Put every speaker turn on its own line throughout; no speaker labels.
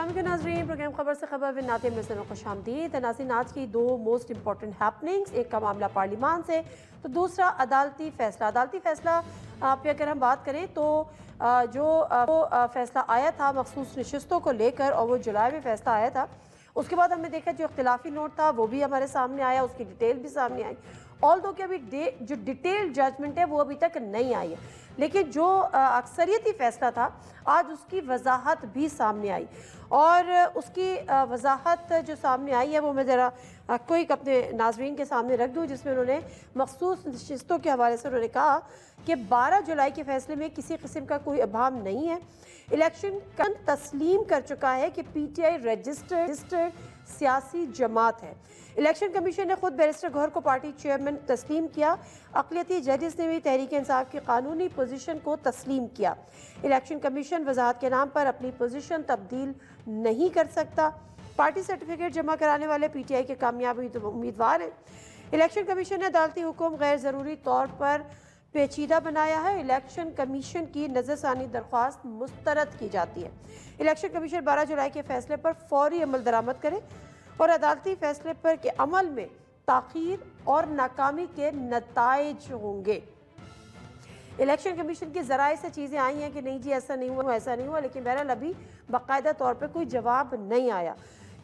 السلام علیکم ناظرین، پروگرام خبر سے خبر ود ناطق مرزا میں خوش آمدید۔ ناظرین، آج کی دو موسٹ امپورٹنٹ ہیپننگز، ایک کا معاملہ پارلیمان سے تو دوسرا عدالتی فیصلہ۔ عدالتی فیصلہ پہ اگر ہم بات کریں تو جو فیصلہ آیا تھا مخصوص نشستوں کو لے کر، اور وہ جولائی میں فیصلہ آیا تھا، اس کے بعد ہم نے دیکھا جو اختلافی نوٹ تھا وہ بھی ہمارے سامنے آیا، اس کی ڈیٹیل بھی سامنے آئی، آل دو کہ ابھی جو ڈیٹیل ججمنٹ ہے وہ ابھی تک نہیں آئی ہے، لیکن جو اکثریتی فیصلہ تھا آج اس کی وضاحت بھی سامنے آئی، اور اس کی وضاحت جو سامنے آئی ہے وہ میں ذرا کوئی اپنے ناظرین کے سامنے رکھ دوں، جس میں انہوں نے مخصوص نشستوں کے حوالے سے انہوں نے کہا کہ 12 جولائی کے فیصلے میں کسی قسم کا کوئی ابہام نہیں ہے۔ الیکشن تسلیم کر چکا ہے کہ پی ٹی آئی رجسٹرڈ سیاسی جماعت ہے۔ الیکشن کمیشن نے خود بیرسٹر گوہر کو پارٹی چیئرمین تسلیم کیا۔ اقلیتی ججز نے بھی تحریک انصاف کی قانونی پوزیشن کو تسلیم کیا۔ الیکشن کمیشن وضاحت کے نام پر اپنی پوزیشن تبدیل نہیں کر سکتا۔ پارٹی سرٹیفکیٹ جمع کرانے والے پی ٹی آئی کے کامیاب امیدوار ہیں۔ الیکشن کمیشن نے عدالتی حکم غیر ضروری طور پر پیچیدہ بنایا ہے۔ الیکشن کمیشن کی نظر ثانی درخواست مسترد کی جاتی ہے۔ الیکشن کمیشن 12 جولائی کے فیصلے پر فوری عمل درآمد کرے اور عدالتی فیصلے پر کے عمل میں تاخیر اور ناکامی کے نتائج ہوں گے۔ الیکشن کمیشن کی ذرائع سے چیزیں آئی ہیں کہ نہیں جی ایسا نہیں ہوا ایسا نہیں ہوا، لیکن بہرحال ابھی باقاعدہ طور پر کوئی جواب نہیں آیا۔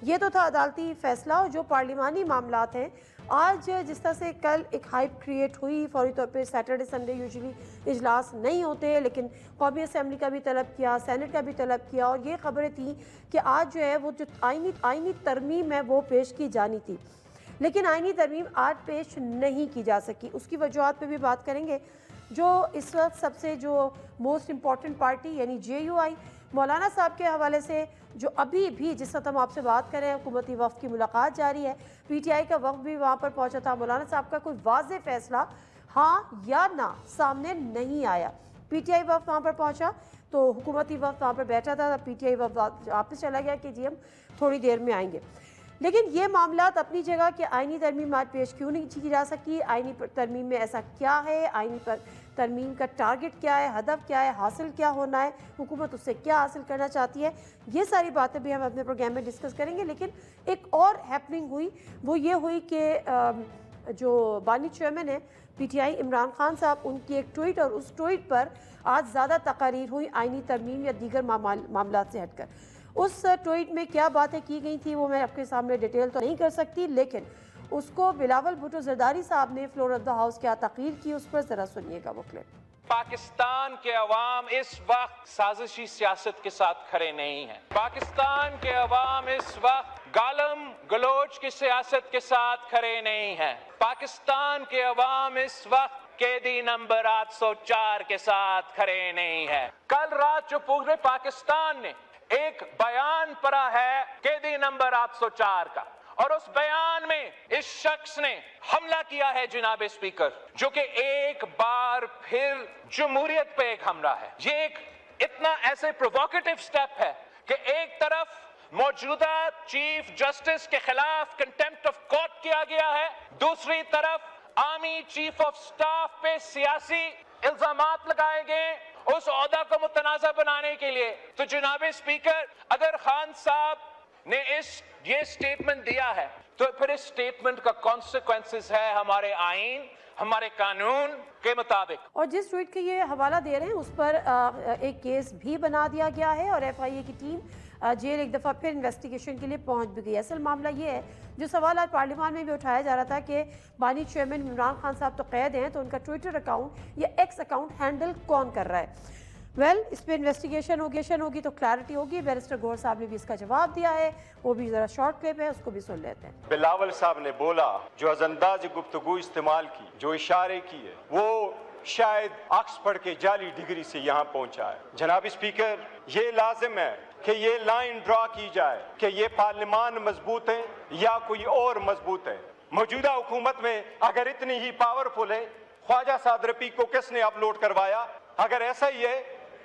یہ تو تھا عدالتی فیصلہ، اور جو پارلیمانی معاملات ہیں آج جس طرح سے کل ایک ہائپ کریٹ ہوئی، فوری طور پہ سیٹرڈے سنڈے یوزلی اجلاس نہیں ہوتے، لیکن قومی اسمبلی کا بھی طلب کیا، سینٹ کا بھی طلب کیا، اور یہ خبریں تھیں کہ آج جو ہے وہ جو آئینی ترمیم ہے وہ پیش کی جانی تھی، لیکن آئینی ترمیم آج پیش نہیں کی جا سکی۔ اس کی وجوہات پہ بھی بات کریں گے۔ جو اس وقت سب سے جو موسٹ امپورٹنٹ پارٹی یعنی جے یو آئی، مولانا صاحب کے حوالے سے جو ابھی بھی جس وقت ہم آپ سے بات کریں حکومتی وفد کی ملاقات جاری ہے، پی ٹی آئی کا وفد بھی وہاں پر پہنچا تھا، مولانا صاحب کا کوئی واضح فیصلہ ہاں یا نہ سامنے نہیں آیا۔ پی ٹی آئی وفد وہاں پر پہنچا تو حکومتی وفد وہاں پر بیٹھا تھا، پی ٹی آئی وفد واپس چلا گیا کہ جی ہم تھوڑی دیر میں آئیں گے، لیکن یہ معاملات اپنی جگہ کہ آئینی ترمیم آج پیش کیوں نہیں کی جا سکی، آئینی ترمیم میں ایسا کیا ہے، آئینی ترمیم کا ٹارگٹ کیا ہے، ہدف کیا ہے، حاصل کیا ہونا ہے، حکومت اس سے کیا حاصل کرنا چاہتی ہے، یہ ساری باتیں بھی ہم اپنے پروگرام میں ڈسکس کریں گے۔ لیکن ایک اور ہیپننگ ہوئی، وہ یہ ہوئی کہ جو بانی چیئرمین ہیں P T I Imran Khan صاحب، ان کی ایک ٹویٹ، اور اس ٹویٹ پر آج زیادہ تقاریر ہوئی آئینی ترمیم یا دیگر معاملات سے ہٹ کر۔ اس ٹویٹ میں کیا باتیں کی گئی تھیں وہ میں آپ کے سامنے ڈیٹیل تو نہیں کر سکتی، لیکن اس کو بلاول بھٹو زرداری صاحب نے فلور آف دا ہاؤس کیا تقریر کی، اس پر ذرا سنیے گا وہ کلپ۔
پاکستان کے عوام اس وقت سازشی سیاست کے ساتھ کھڑے نہیں ہیں۔ پاکستان کے عوام اس وقت گالم گلوچ کی سیاست کے ساتھ کھڑے نہیں ہیں۔ پاکستان کے عوام اس وقت قیدی نمبر 804 کے ساتھ کھڑے نہیں ہیں۔ کل رات جو پورے پاکستان نے ایک بیان پڑھا ہے قیدی نمبر 804 کا، اور اس بیان میں اس شخص نے حملہ کیا ہے جناب اسپیکر، جو کہ ایک بار پھر جمہوریت پہ ایک حملہ ہے۔ یہ ایک اتنا ایسے پرووکیٹو سٹیپ ہے کہ ایک طرف موجودہ چیف جسٹس کے خلاف کنٹیمپٹ آف کورٹ کیا گیا ہے، دوسری طرف آرمی چیف آف سٹاف پہ سیاسی الزامات لگائے گئے اس عہدہ کو متنازع بنانے کے لیے۔ تو جناب اسپیکر، اگر خان صاحب نے یہ سٹیٹمنٹ دیا ہے تو پھر اس سٹیٹمنٹ کا کانسیکوینسز ہے ہمارے آئین، ہمارے قانون کے مطابق۔
اور جس ٹویٹ کے یہ حوالہ دے رہے ہیں اس پر ایک کیس بھی بنا دیا گیا ہے، اور ایف آئی اے کی ٹیم جیل ایک دفعہ پھر انویسٹیگیشن کے لیے پہنچ بھی گئی۔ اصل معاملہ یہ ہے جو سوال آج پارلیمان میں بھی اٹھایا جا رہا تھا کہ بانی چیئرمین عمران خان صاحب تو قید ہیں، تو ان کا ٹویٹر اکاؤنٹ یا ایکس اکاؤنٹ ہینڈل کون کر رہا ہے؟ اس پہ انویسٹیگیشن ہوگی تو کلیئرٹی ہوگی۔ بیرسٹر گوہر صاحب نے بھی اس کا جواب دیا ہے، وہ بھی ذرا شارٹ کلپ ہے، اس کو بھی سن لیتے ہیں۔
بلاول صاحب نے بولا، جو از انداز گفتگو استعمال کی، جو اشارے کیے، وہ شاید آکسفورڈ کے جعلی ڈگری سے یہاں پہنچا ہے۔ جناب اسپیکر، یہ لازم ہے کہ یہ لائن ڈرا کی جائے کہ یہ پارلیمان مضبوط ہے یا کوئی اور مضبوط ہے۔ موجودہ حکومت میں اگر اتنی ہی پاورفل ہے، خواجہ سعد رفیق کو کس نے اپلوڈ کروایا؟ اگر ایسا ہی ہے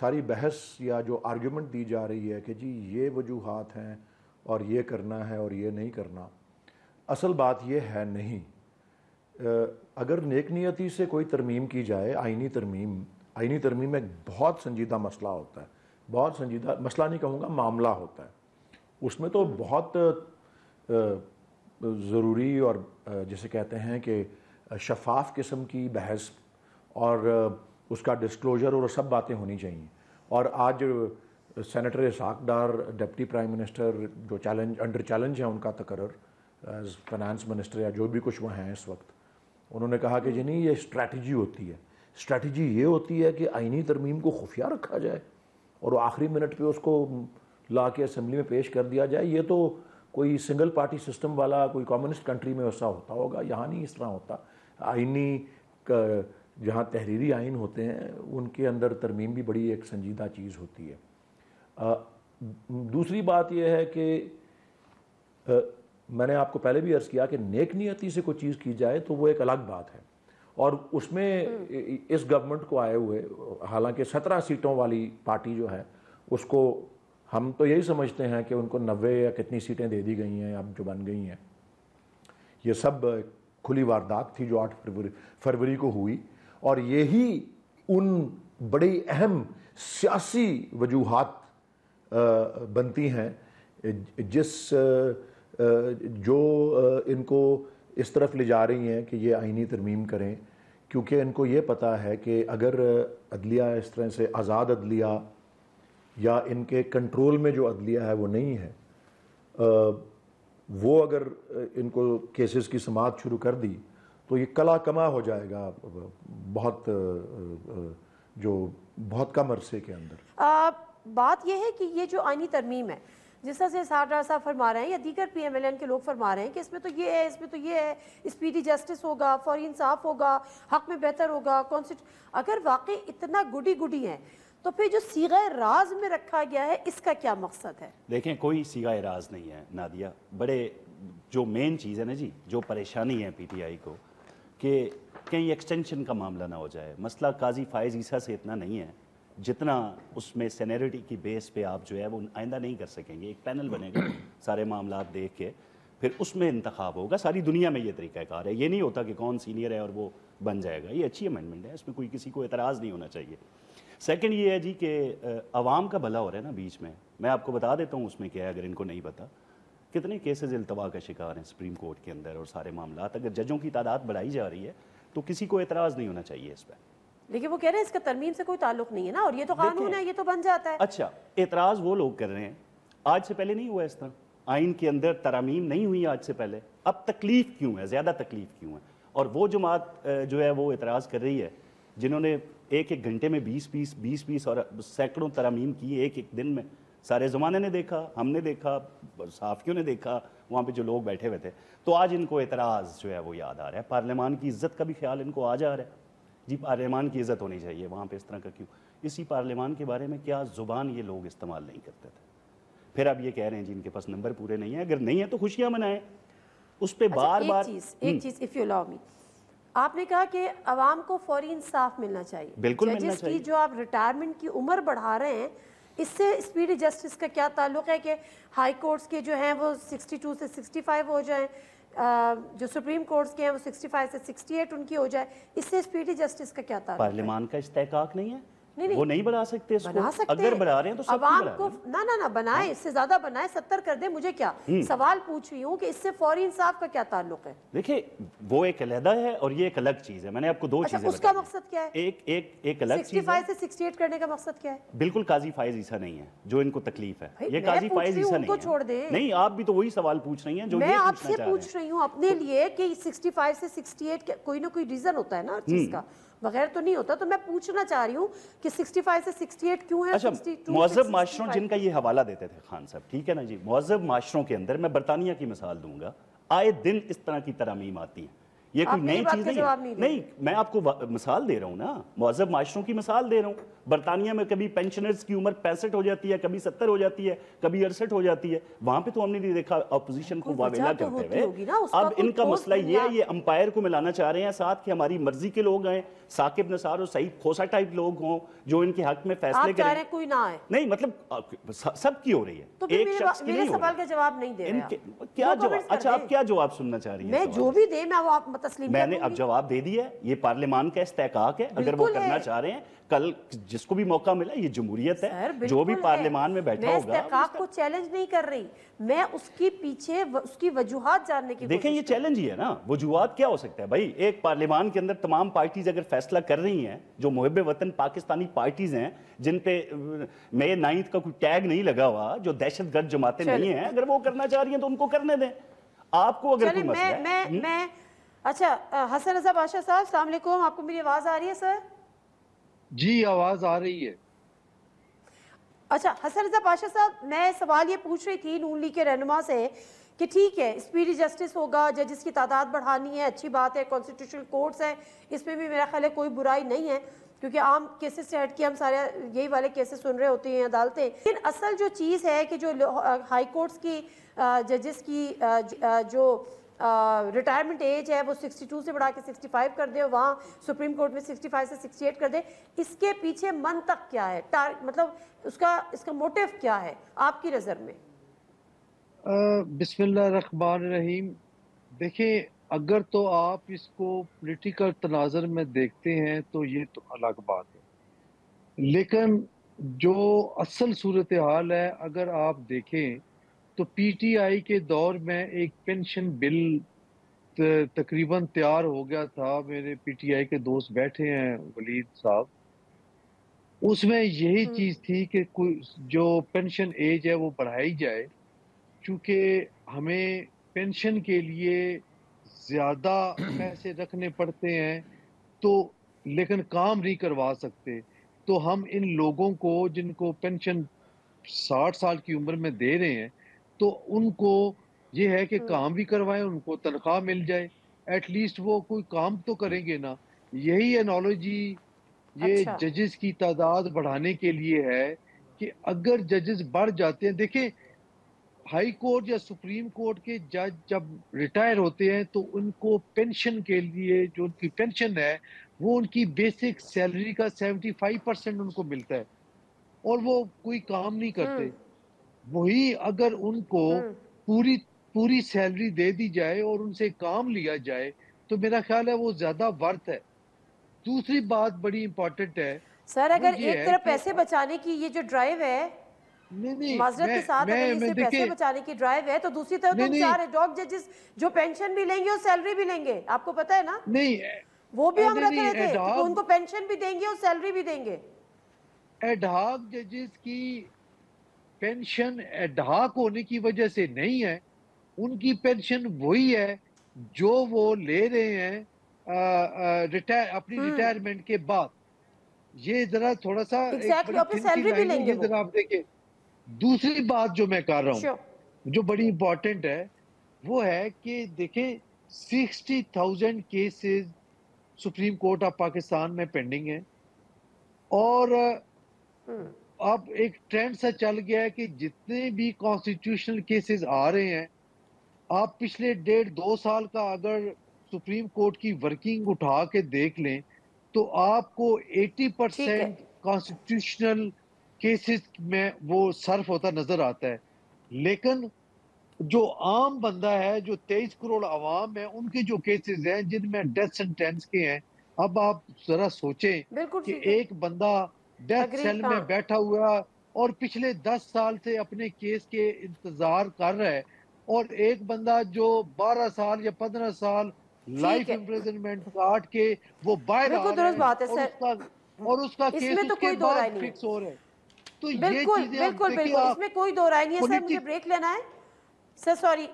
ساری بحث یا جو آرگیومنٹ دی جا رہی ہے کہ جی یہ وجوہات ہیں اور یہ کرنا ہے اور یہ نہیں کرنا، اصل بات یہ ہے نہیں. اگر نیک نیتی سے کوئی ترمیم کی جائے، آئینی ترمیم ایک بہت سنجیدہ مسئلہ ہوتا ہے، بہت سنجیدہ مسئلہ نہیں کہوں گا، معاملہ ہوتا ہے. اس میں تو بہت ضروری اور جسے کہتے ہیں کہ شفاف قسم کی بحث اور اس کا ڈسکلوجر اور سب باتیں ہونی چاہیے. اور آج senator Ishaq Dar deputy prime minister جو انڈر چیلنج ہے ان کا تقرر ایز فائنانس منسٹر یا جو بھی کچھ وہ ہیں اس وقت، انہوں نے کہا کہ جی نہیں، یہ اسٹریٹجی ہوتی ہے. اسٹریٹجی یہ ہوتی ہے کہ آئینی ترمیم کو خفیہ رکھا جائے اور وہ آخری منٹ پہ اس کو لا کے اسمبلی میں پیش کر دیا جائے. یہ تو کوئی سنگل پارٹی سسٹم والا کوئی کمیونسٹ کنٹری میں ایسا ہوتا ہوگا، یہاں نہیں اس طرح ہوتا. آئینی جہاں تحریری آئین ہوتے ہیں ان کے اندر ترمیم بھی بڑی ایک سنجیدہ چیز ہوتی ہے. دوسری بات یہ ہے کہ میں نے آپ کو پہلے بھی عرض کیا کہ نیک نیتی سے کوئی چیز کی جائے تو وہ ایک الگ بات ہے. اور اس میں اس گورنمنٹ کو آئے ہوئے، حالانکہ 17 سیٹوں والی پارٹی جو ہے اس کو ہم تو یہی سمجھتے ہیں کہ ان کو 90 یا کتنی سیٹیں دے دی گئی ہیں اب جو بن گئی ہیں. یہ سب کھلی واردات تھی جو 8 فروری کو ہوئی، اور یہی ان بڑی اہم سیاسی وجوہات بنتی ہیں جو ان کو اس طرف لے جا رہی ہیں کہ یہ آئینی ترمیم کریں، کیونکہ ان کو یہ پتہ ہے کہ اگر عدلیہ اس طرح سے آزاد عدلیہ یا ان کے کنٹرول میں جو عدلیہ ہے وہ نہیں ہے، وہ اگر ان کو کیسز کی سماعت شروع کر دی تو یہ کلا کما ہو جائے گا بہت کم عرصے کے اندر.
بات یہ ہے کہ یہ جو آئینی ترمیم ہے، جس طرح سے اسحاق ڈار صاحب فرما رہے ہیں یا دیگر پی ایم ایل این کے لوگ فرما رہے ہیں کہ اس میں تو یہ ہے، اس میں تو یہ ہے، اسپیڈی جسٹس ہوگا، فوری انصاف ہوگا، حق میں بہتر ہوگا، اگر واقعی اتنا گڈی ہیں تو پھر جو صیغہ راز میں رکھا گیا ہے اس کا کیا مقصد ہے؟
دیکھیں کوئی صیغہ راز نہیں ہے نادیہ. بڑے جو مین چیز ہے نا جی، جو پریشانی ہے پی ٹی آئی کو کہ کہیں ایکسٹینشن کا معاملہ نہ ہو جائے. مسئلہ قاضی فائز عیسیٰ سے اتنا نہیں ہے جتنا اس میں سینیرٹی کی بیس پہ آپ جو ہے وہ آئندہ نہیں کر سکیں گے. ایک پینل بنے گا سارے معاملات دیکھ کے، پھر اس میں انتخاب ہوگا. ساری دنیا میں یہ طریقہ کار ہے. یہ نہیں ہوتا کہ کون سینئر ہے اور وہ بن جائے گا. یہ اچھی امینڈمنٹ ہے، اس میں کوئی کسی کو اعتراض نہیں ہونا چاہیے. سیکنڈ یہ ہے جی کہ عوام کا بھلا ہو رہا ہے نا بیچ میں. میں آپ کو بتا دیتا ہوں اس میں کیا ہے اگر ان کو نہیں پتا. کتنے کیسز التوا کا شکار ہیں سپریم کورٹ کے اندر اور سارے معاملات. اگر ججوں کی تعداد بڑھائی جا رہی ہے تو کسی کو اعتراض نہیں ہونا چاہیے اس پہ.
لیکن وہ کہہ رہے ہیں اس کا ترمیم سے کوئی تعلق نہیں ہے نا، اور یہ تو قانون ہے، یہ تو بن جاتا ہے.
اچھا، اعتراض وہ لوگ کر رہے ہیں. آج سے پہلے نہیں ہوا اس طرح، آئین کے اندر ترامیم نہیں ہوئی آج سے پہلے. اب تکلیف کیوں ہے، زیادہ تکلیف کیوں ہے؟ اور وہ جماعت جو ہے وہ اعتراض کر رہی ہے جنہوں نے ایک گھنٹے میں 20 اور سینکڑوں ترامیم کی ایک دن میں. سارے زمانے نے دیکھا، ہم نے دیکھا، صحافیوں نے دیکھا، وہاں پہ جو لوگ بیٹھے ہوئے تھے. تو آج ان کو اعتراض جو ہے وہ یاد آ رہا ہے. پارلیمان کی عزت کا بھی خیال ان کو آ جا رہا ہے. جی پارلیمان کی عزت ہونی چاہیے، وہاں پہ اس طرح کا کیوں؟ اسی پارلیمان کے بارے میں کیا زبان یہ لوگ استعمال نہیں کرتے تھے. پھر اب یہ کہہ رہے ہیں جی ان کے پاس نمبر پورے نہیں ہیں. اگر نہیں ہے تو خوشیاں منائیں. اس پہ بار
ایک چیز if you allow me. آپ نے کہا کہ عوام کو فوری انصاف ملنا چاہیے.
بالکل ملنا چاہیے.
ججز کی جو آپ ریٹائرمنٹ کی عمر بڑھا رہے ہیں، اس سے اسپیڈی جسٹس کا کیا تعلق ہے کہ ہائی کورٹس کے جو ہیں وہ 62 سے 65 ہو جائیں، جو سپریم کورٹس کے ہیں وہ 65 سے 68 ان کی ہو جائے؟ اس سے اسپیڈی جسٹس کا کیا تعلق؟
پارلیمان کا استحقاق نہیں ہے، وہ نہیں بڑھا سکتے اس کو.
سکتے
اگر بڑھا رہے ہیں تو سب
عوام کو نہ بنائیں، اس سے زیادہ بنائیں، 70 کر دیں. مجھے کیا سوال پوچھ رہی ہوں کہ اس سے فوری انصاف کا کیا تعلق ہے؟
دیکھیں وہ ایک علیحدہ ہے اور یہ ایک الگ چیز ہے. میں نے آپ کو دو چیزیں
اس کا مقصد کیا ہے؟
ایک الگ چیز ہے.
65 سے 68 کرنے کا مقصد کیا ہے؟
بالکل قاضی فائز عیسیٰ نہیں ہے جو ان کو تکلیف ہے. یہ قاضی فائز عیسیٰ نہیں ہے. نہیں، آپ بھی تو وہی سوال پوچھ رہی ہیں جو
میں آپ سے پوچھ رہی ہوں اپنے لیے کہ 65 سے 68 کوئی نہ کوئی ریزن ہوتا ہے نا ہر چیز کا، بغیر تو نہیں ہوتا. تو میں پوچھنا چاہ رہی ہوں کہ 65 سے 68 کیوں ہے؟
اچھا، مہذب معاشروں جن کا یہ حوالہ دیتے تھے خان صاحب، ٹھیک ہے نا جی، مہذب معاشروں کے اندر میں برطانیہ کی مثال دوں گا، آئے دن اس طرح کی ترامیم آتی ہیں. یہ کوئی
آپ میری
نئی
بات
چیز
کا جواب نہیں دے
نہیں، میں آپ کو مثال دے رہا ہوں نا، مہذب معاشروں کی مثال دے رہا ہوں۔ برطانیہ میں کبھی پینشنرز کی عمر 65 ہو جاتی ہے، کبھی 70 ہو جاتی ہے، کبھی 68 ہو جاتی ہے، وہاں پہ تو ہم نے نہیں دیکھا اپوزیشن کو واویلا کرتے ہوئے۔ اب ان کا مسئلہ یہ ہے، یہ امپائر کو ملانا چاہ رہے ہیں ساتھ کہ ہماری مرضی کے لوگ ہیں، ثاقب نثار اور سعید کھوسا ٹائپ لوگ ہوں جو ان کے حق میں فیصلے کریں۔
آپ چاہ رہے ہیں کوئی نہ آئے؟
نہیں، مطلب سب کی ہو رہی ہے،
تو
ایک شخص کی
میرے
نہیں ہو
سوال کا
رہی۔
جواب نہیں دے رہے
کیا جواب؟ اچھا آپ کیا جواب سننا چاہ رہی ہیں؟
میں جو بھی دے میں وہ آپ تسلیم
میں نے اب جواب دے دیا ہے، یہ پارلیمان کا استحقاق ہے، اگر وہ کرنا چاہ رہے ہیں کل جس کو بھی موقع ملا، یہ جمہوریت ہے، جو بھی پارلیمان میں بیٹھا ہوگا۔
میں استحقاق کو چیلنج نہیں کر رہی، میں اس کی پیچھے اس کی وجوہات جاننے کی
دیکھیں یہ چیلنج ہی ہے نا، وجوہات کیا ہو سکتا ہے بھائی؟ ایک پارلیمان کے اندر تمام پارٹیز اگر فیصلہ کر رہی ہیں، جو محب وطن پاکستانی پارٹیز ہیں، جن پہ مئی 9 کا کوئی ٹیگ نہیں لگا ہوا، جو دہشت گرد جماعتیں نہیں ہیں، اگر وہ کرنا چاہ رہی ہیں تو ان کو کرنے دیں۔ آپ کو اگر کوئی مسئلہ ہے۔
میں اچھا حسن رضا بادشاہ صاحب السلام علیکم، آپ کو میری آواز آ رہی ہے سر؟
جی آواز آ رہی ہے۔
اچھا حسن رضا بادشاہ صاحب، میں سوال یہ پوچھ رہی تھی نون لیگ کے رہنما سے کہ ٹھیک ہے اسپیڈی جسٹس ہوگا، ججز کی تعداد بڑھانی ہے، اچھی بات ہے، کانسٹیٹیوشنل کورٹس ہیں، اس میں بھی میرا خیال ہے کوئی برائی نہیں ہے، کیونکہ عام کیسز سے ہٹ کے ہم سارے یہی والے کیسز سن رہے ہوتے ہیں عدالتیں۔ لیکن اصل جو چیز ہے کہ جو ہائی کورٹس کی ججز کی جو ریٹائرمنٹ ایج ہے وہ 62 سے بڑھا کے 65 کر دے، وہاں سپریم کورٹ میں 65 سے 68 کر دے، اس کے پیچھے منطق کیا ہے؟ مطلب اس کا موٹیو کیا ہے آپ کی نظر میں؟
بسم اللہ الرحمن الرحیم۔ دیکھیں اگر تو آپ اس کو پولیٹیکل تناظر میں دیکھتے ہیں تو یہ تو الگ بات ہے، لیکن جو اصل صورتحال ہے اگر آپ دیکھیں تو پی ٹی آئی کے دور میں ایک پینشن بل تقریباً تیار ہو گیا تھا، میرے پی ٹی آئی کے دوست بیٹھے ہیں ولید صاحب، اس میں یہی چیز تھی کہ جو پینشن ایج ہے وہ بڑھائی جائے، چونکہ ہمیں پینشن کے لیے زیادہ پیسے رکھنے پڑتے ہیں تو لیکن کام نہیں کروا سکتے، تو ہم ان لوگوں کو جن کو پینشن 60 سال کی عمر میں دے رہے ہیں تو ان کو یہ ہے کہ کام بھی کروائیں، ان کو تنخواہ مل جائے، ایٹ لیسٹ وہ کوئی کام تو کریں گے نا۔ یہی انالوجی یہ ججز کی تعداد بڑھانے کے لیے ہے کہ اگر ججز بڑھ جاتے ہیں، دیکھیں ہائی کورٹ یا سپریم کورٹ کے جج جب ریٹائر ہوتے ہیں تو ان کو پینشن کے لیے جو ان کی پینشن ہے وہ ان کی بیسک سیلری کا 75% ان کو ملتا ہے اور وہ کوئی کام نہیں کرتے۔ وہی اگر ان کو پوری سیلری دے دی جائے اور ان سے کام لیا جائے تو میرا خیال ہے وہ زیادہ ورتھ ہے۔ دوسری بات بڑی امپورٹنٹ ہے
سر، اگر ایک طرف پیسے بچانے کی یہ جو ڈرائیو ہے، معذرت کے ساتھ اگر اس سے پیسے بچانے کی ڈرائیو ہے تو دوسری طرف تم 4 ایڈاک ججز جو پینشن بھی لیں گے اور سیلری بھی لیں گے، آپ کو پتہ ہے نا؟
نہیں،
وہ بھی ہم رکھ رہے تھے کہ ان کو پینشن بھی دیں گے اور سیلری بھی دیں گے۔
ایڈاک ججز کی پینشن ایڈاک ہونے کی وجہ سے نہیں ہے، ان کی پینشن وہی ہے جو وہ لے رہے ہیں اپنی ریٹائرمنٹ کے بعد۔ یہ ذرا تھوڑا سا ذرا آپ دیکھیں۔ دوسری بات جو میں کر رہا ہوں جو بڑی امپورٹنٹ ہے وہ ہے کہ دیکھیں 60,000 cases supreme court of Pakistan میں پینڈنگ ہیں اور اب ایک ٹرینڈ سا چل گیا ہے کہ جتنے بھی کانسٹیٹیوشنل کیسز آ رہے ہیں، آپ پچھلے 1.5-2 سال کا اگر سپریم کورٹ کی ورکنگ اٹھا کے دیکھ لیں تو آپ کو 80% کانسٹیٹیوشنل کیسز میں وہ صرف ہوتا نظر آتا ہے، لیکن جو عام بندہ ہے، جو 23 کروڑ عوام ہے، ان کے جو کیسز ہیں جن میں ڈیتھ سینٹینس کے ہیں، اب آپ ذرا سوچیں کہ ایک بندہ ڈیتھ سیل میں بیٹھا ہوا اور پچھلے 10 سال سے اپنے کیس کے انتظار کر رہا ہے، اور ایک بندہ جو 12 سال یا 15 سال لائف امپریزنمنٹ کاٹ کے وہ باہر آ رہا ہے اور اس کا کیس اس کے بعد فکس ہو رہا ہے۔ تو یہ چیزیں
بالکل اس میں کوئی دو رائے نہیں ہے۔ سر مجھے بریک لینا ہے، سر سوری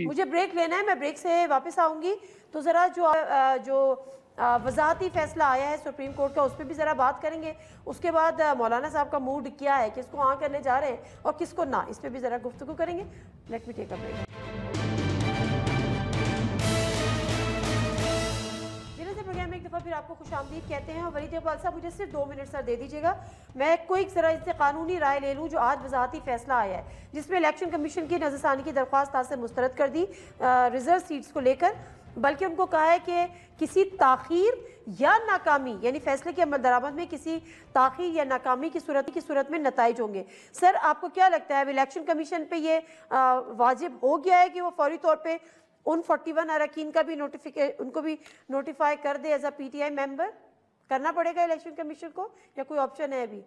مجھے بریک لینا ہے، میں بریک سے واپس آؤں گی، تو ذرا جو وضاحتی فیصلہ آیا ہے سپریم کورٹ کا اس پہ بھی ذرا بات کریں گے، اس کے بعد مولانا صاحب کا موڈ کیا ہے، کس کو ہاں کرنے جا رہے ہیں اور کس کو نہ، اس پہ بھی ذرا گفتگو کریں گے۔ Let me take a break. دفعہ پھر آپ کو خوش آمدید کہتے ہیں. اور ولید اقبال صاحب مجھے صرف 2 منٹ سر دے دیجیے گا, میں کوئی ذرا اس سے قانونی رائے لے لوں جو آج وضاحتی فیصلہ آیا ہے جس میں الیکشن کمیشن کی نظر ثانی کی درخواست آج سے مسترد کر دی ریزرو سیٹس کو لے کر, بلکہ ان کو کہا ہے کہ کسی تاخیر یا ناکامی یعنی فیصلے کی عمل درآمد میں کسی تاخیر یا ناکامی کی صورت میں نتائج ہوں گے. سر آپ کو کیا لگتا ہے اب الیکشن کمیشن پہ یہ واجب ہو گیا ہے کہ وہ فوری طور پہ ان 41 اراکین کا بھی ان کو بھی نوٹیفائی کر they as a P T I ممبر؟ کرنا پڑے گا الیکشن کمیشن کو یا کوئی آپشن ہے ابھی؟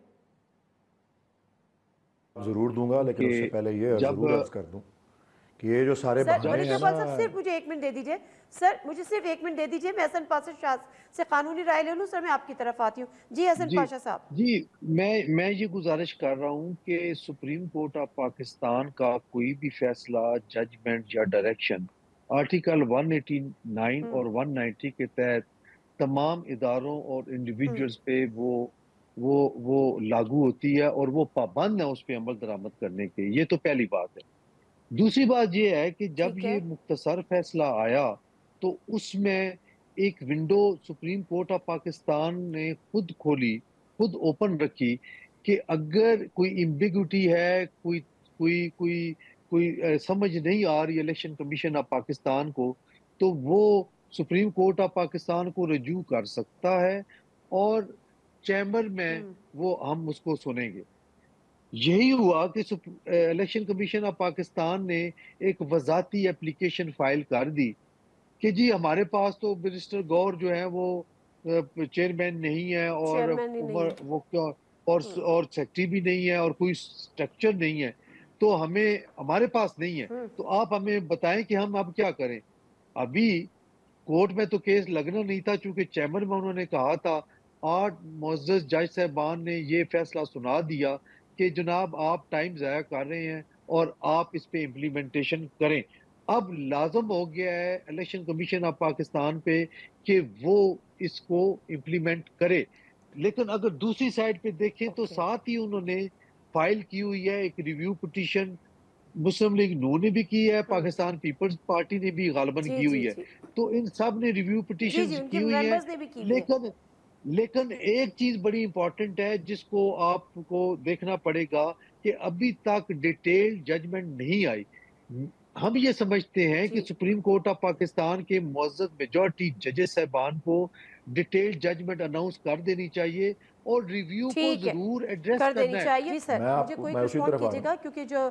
ضرور دوں گا, لیکن اس سے پہلے یہ ضرور عرض کر دوں کہ یہ جو سارے بہانے ہیں نا,
صرف مجھے 1 منٹ دے دیجئے سر, مجھے صرف 1 منٹ دے دیجئے, میں حسن پاشا شاہ سے قانونی رائے لے لوں. سر میں آپ کی طرف آتی ہوں. جی حسن پاشا صاحب.
جی میں یہ گزارش کر رہا ہوں کہ سپریم کورٹ آف پاکستان کا کوئی بھی فیصلہ, ججمنٹ یا ڈائریکشن آرٹیکل 189 اور 190 کے تحت تمام اداروں اور انڈیویجولز پہ وہ لاگو ہوتی ہے اور وہ پابند ہے اس پہ عمل درآمد کرنے کے. یہ تو پہلی بات ہے. دوسری بات یہ ہے کہ جب یہ مختصر فیصلہ آیا تو اس میں ایک window supreme court of Pakistan نے خود کھولی, خود اوپن رکھی کہ اگر کوئی ایمبیگوٹی ہے, کوئی سمجھ نہیں آ رہی الیکشن کمیشن آف پاکستان کو, تو وہ سپریم کورٹ آف پاکستان کو رجوع کر سکتا ہے اور چیمبر میں وہ ہم اس کو سنیں گے. یہی ہوا کہ الیکشن کمیشن آف پاکستان نے ایک وضاحتی اپلیکیشن فائل کر دی کہ جی ہمارے پاس تو منسٹر گور جو ہیں وہ چیئرمین نہیں ہے اور سیکٹری بھی نہیں ہے اور کوئی سٹرکچر نہیں ہے, تو ہمارے پاس نہیں ہے, تو آپ ہمیں بتائیں کہ ہم اب کیا کریں. ابھی کورٹ میں تو کیس لگنا نہیں تھا چونکہ چیمبر میں انہوں نے کہا تھا, 8 معزز جج صاحبان نے یہ فیصلہ سنا دیا کہ جناب آپ ٹائم ضائع کر رہے ہیں اور آپ اس پہ امپلیمنٹیشن کریں. اب لازم ہو گیا ہے الیکشن کمیشن آف پاکستان پہ کہ وہ اس کو امپلیمنٹ کرے. لیکن اگر دوسری سائڈ پہ دیکھیں تو ساتھ ہی انہوں نے فائل کی ہوئی ہے ایک ریویو پٹیشن, مسلم لیگ نون نے بھی کی ہے, پاکستان پیپلز پارٹی نے بھی غالباً کی ہوئی ہے, تو ان سب نے ریویو پٹیشن کی ہوئی ہے. لیکن ایک چیز بڑی امپورٹنٹ ہے جس کو آپ کو دیکھنا پڑے گا کہ ابھی تک ڈیٹیل ججمنٹ نہیں آئی. ہم یہ سمجھتے ہیں کہ سپریم کورٹ آف پاکستان کے معزز میجورٹی ججز صاحبان کو ڈیٹیل ججمنٹ اناؤنس کر دینی چاہیے اور ریویو کو ضرور ایڈریس
کر دینی
کرنا
چاہیے. جی سر مجھے کوئی رسپونڈ کیجیے گا کیونکہ جو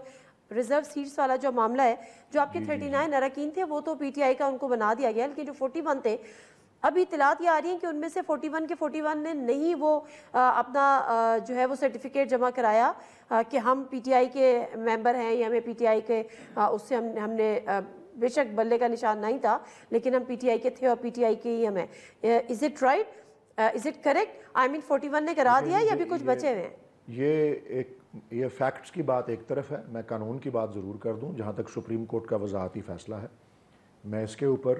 ریزرو سیٹس والا جو معاملہ ہے, جو آپ کے 39 اراکین تھے وہ تو پی ٹی آئی کا ان کو بنا دیا گیا, لیکن جو 41 تھے ابھی اطلاعات یہ آ رہی ہیں کہ ان میں سے 41 نے نہیں وہ اپنا جو ہے وہ سرٹیفکیٹ جمع کرایا کہ ہم پی ٹی آئی کے ممبر ہیں یا ہمیں پی ٹی آئی کے اس سے ہم نے بے شک بلے کا نشان نہیں تھا لیکن ہم پی ٹی آئی کے تھے اور پی ٹی آئی کے ہی ہم ہیں. Is it right, is it correct? I mean 41 نے کرا دیا یا ابھی کچھ بچے ہوئے ہیں؟
یہ فیکٹس کی بات ایک طرف ہے, میں قانون کی بات ضرور کر دوں. جہاں تک سپریم کورٹ کا وضاحتی فیصلہ ہے, میں اس کے اوپر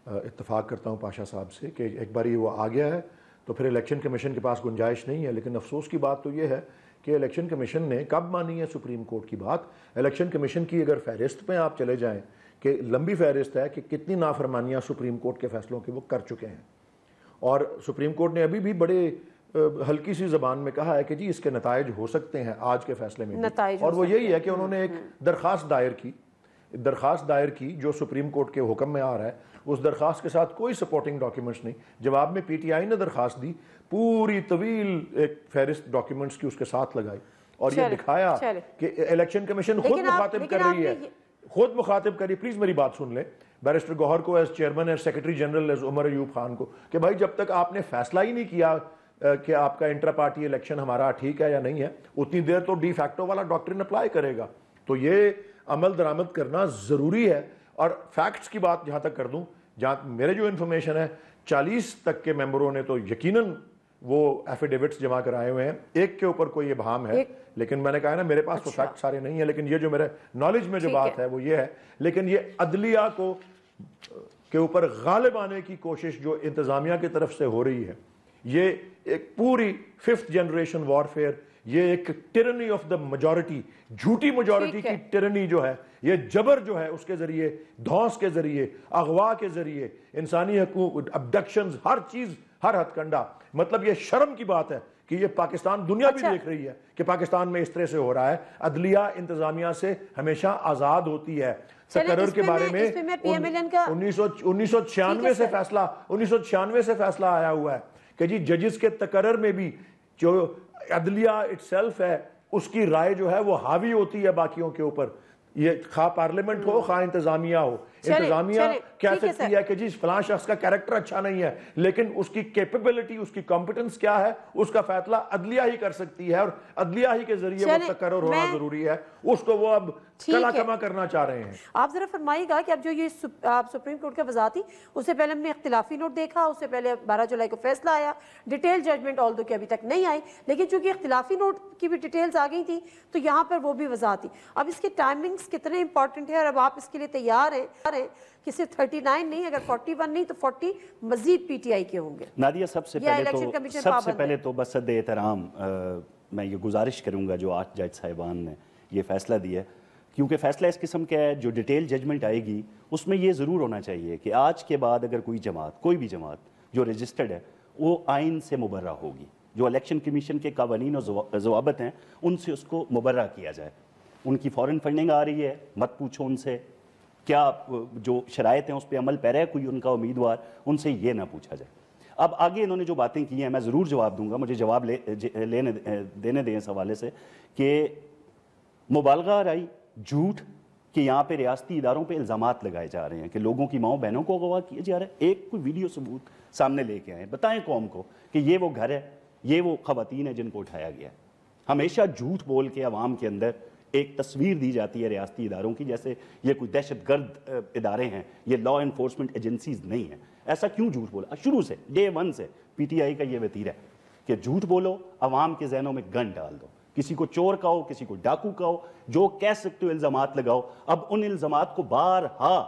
اتفاق کرتا ہوں پاشا صاحب سے کہ ایک بار یہ وہ آ گیا ہے تو پھر الیکشن کمیشن کے پاس گنجائش نہیں ہے. لیکن افسوس کی بات تو یہ ہے کہ الیکشن کمیشن نے کب مانی ہے سپریم کورٹ کی بات. الیکشن کمیشن کی اگر فہرست پہ آپ چلے جائیں کہ لمبی فہرست ہے کہ کتنی نافرمانیاں سپریم کورٹ کے فیصلوں کی وہ کر چکے ہیں, اور سپریم کورٹ نے ابھی بھی بڑے ہلکی سی زبان میں کہا ہے کہ جی اس کے نتائج ہو سکتے ہیں آج کے فیصلے میں بھی. اور وہ یہی ہے کہ انہوں نے ایک درخواست دائر کی جو سپریم کورٹ کے حکم میں آ رہا ہے. اس درخواست کے ساتھ کوئی سپورٹنگ ڈاکیومنٹس نہیں. جواب میں پی ٹی آئی نے درخواست دی, پوری طویل ایک فہرست ڈاکیومنٹس کی اس کے ساتھ لگائی اور یہ دکھایا کہ الیکشن کمیشن خود مخاطب کر رہی ہے, خود مخاطب کر رہی ہے. پلیز میری بات سن لیں, بیرسٹر گوہر کو ایز چیئرمین اور secretary general as Omar Ayub Khan کو, کہ بھائی جب تک آپ نے فیصلہ ہی نہیں کیا کہ آپ کا انٹرا پارٹی الیکشن ہمارا ٹھیک ہے یا نہیں ہے, اتنی دیر تو ڈی فیکٹو والا ڈاکٹرن اپلائی کرے گا. تو یہ عمل درآمد کرنا ضروری ہے. اور فیکٹس کی بات جہاں تک کر دوں, جہاں میرے جو انفارمیشن ہے 40 تک کے ممبروں نے تو یقیناً وہ ایفیڈیوٹس جمع کرائے ہوئے ہیں. ایک کے اوپر کوئی ابہام ہے, لیکن میں نے کہا نا میرے پاس تو فیکٹ سارے نہیں ہیں, لیکن یہ جو میرے نالج میں جو بات ہے وہ یہ ہے. لیکن یہ عدلیہ کے اوپر غالب آنے کی کوشش جو انتظامیہ کی طرف سے ہو رہی ہے, یہ ایک پوری 5th جنریشن وارفیئر, یہ ایک ٹیرنی آف دا میجورٹی, جھوٹی میجورٹی کی ٹیرنی جو ہے, یہ جبر جو ہے اس کے ذریعے, دھونس کے ذریعے, اغوا کے ذریعے, انسانی حقوق, ابڈکشنز, ہر چیز ہر ہتھ کنڈا. مطلب یہ شرم کی بات ہے کہ یہ پاکستان دنیا بھی دیکھ رہی ہے کہ پاکستان میں اس طرح سے ہو رہا ہے. عدلیہ انتظامیہ سے ہمیشہ آزاد ہوتی ہے. تقرر کے بارے میں 1996 سے فیصلہ آیا ہوا ہے کہ جی ججز کے تقرر میں بھی جو عدلیہ اٹسیلف ہے اس کی رائے جو ہے وہ حاوی ہوتی ہے باقیوں کے اوپر. یہ خواہ پارلیمنٹ ہو خواہ انتظامیہ ہو. انتظامیہ کہہ سکتی ہے کہ جی فلاں شخص کا کیریکٹر اچھا نہیں ہے, لیکن اس کی کیپیبلٹی, اس کی کمپٹنس کیا ہے, اس کا فیصلہ عدلیہ ہی کر سکتی ہے, اور عدلیہ ہی کے ذریعے وہ تقرر ہونا ضروری ہے. اس کو وہ اب کلا کما کرنا چاہ رہے ہیں.
آپ ذرا فرمائیے گا کہ اب جو یہ سپریم کورٹ کا وضاحت تھی, اس سے پہلے ہم نے اختلافی نوٹ دیکھا, اس سے پہلے 12 جولائی کو فیصلہ آیا, ڈیٹیل ججمنٹ آل دو کہ ابھی تک نہیں آئی, لیکن چونکہ اختلافی نوٹ کی بھی ڈیٹیلز آ گئی تھی تو یہاں پر وہ بھی وضاحت تھی. اب اس کی ٹائمنگز کتنے امپورٹنٹ ہے, اور اب آپ اس کے لیے تیار ہیں کہ صرف 39 نہیں, اگر 41 نہیں تو 40 مزید پی ٹی آئی کے ہوں گے؟
نادیہ سب سے پہلے تو بصد احترام میں یہ گزارش کروں گا جو 8 جج صاحبان نے یہ فیصلہ دیا, کیونکہ فیصلہ اس قسم کا ہے جو ڈیٹیل ججمنٹ آئے گی اس میں یہ ضرور ہونا چاہیے کہ آج کے بعد اگر کوئی بھی جماعت جو رجسٹرڈ ہے وہ آئین سے مبرہ ہوگی, جو الیکشن کمیشن کے قوانین اور ضوابط ہیں ان سے اس کو مبرہ کیا جائے. ان کی فورن فنڈنگ آ رہی ہے, مت پوچھو ان سے کیا جو شرائط ہیں اس پہ عمل پیرا ہے کوئی ان کا امیدوار, ان سے یہ نہ پوچھا جائے. اب آگے انہوں نے جو باتیں کی ہیں میں ضرور جواب دوں گا, مجھے جواب دینے دیں اس حوالے سے کہ مبالغہ رائی, جھوٹ کہ یہاں پہ ریاستی اداروں پہ الزامات لگائے جا رہے ہیں کہ لوگوں کی ماؤں بہنوں کو اغوا کیا جا رہا ہے. ایک کوئی ویڈیو ثبوت سامنے لے کے آئیں, بتائیں قوم کو کہ یہ وہ گھر ہے, یہ وہ خواتین ہیں جن کو اٹھایا گیا ہے. ہمیشہ جھوٹ بول کے عوام کے اندر ایک تصویر دی جاتی ہے ریاستی اداروں کی جیسے یہ کوئی دہشت گرد ادارے ہیں, یہ لا انفورسمنٹ ایجنسیز نہیں ہیں. ایسا کیوں جھوٹ بولا؟ شروع سے ڈے 1 سے پی ٹی آئی کا یہ وتیرہ ہے کہ جھوٹ بولو, عوام کے ذہنوں میں گن ڈال دو, کسی کو چور کہو, کسی کو ڈاکو کہو, جو کہہ سکتے ہو الزامات لگاؤ. اب ان الزامات کو بارہا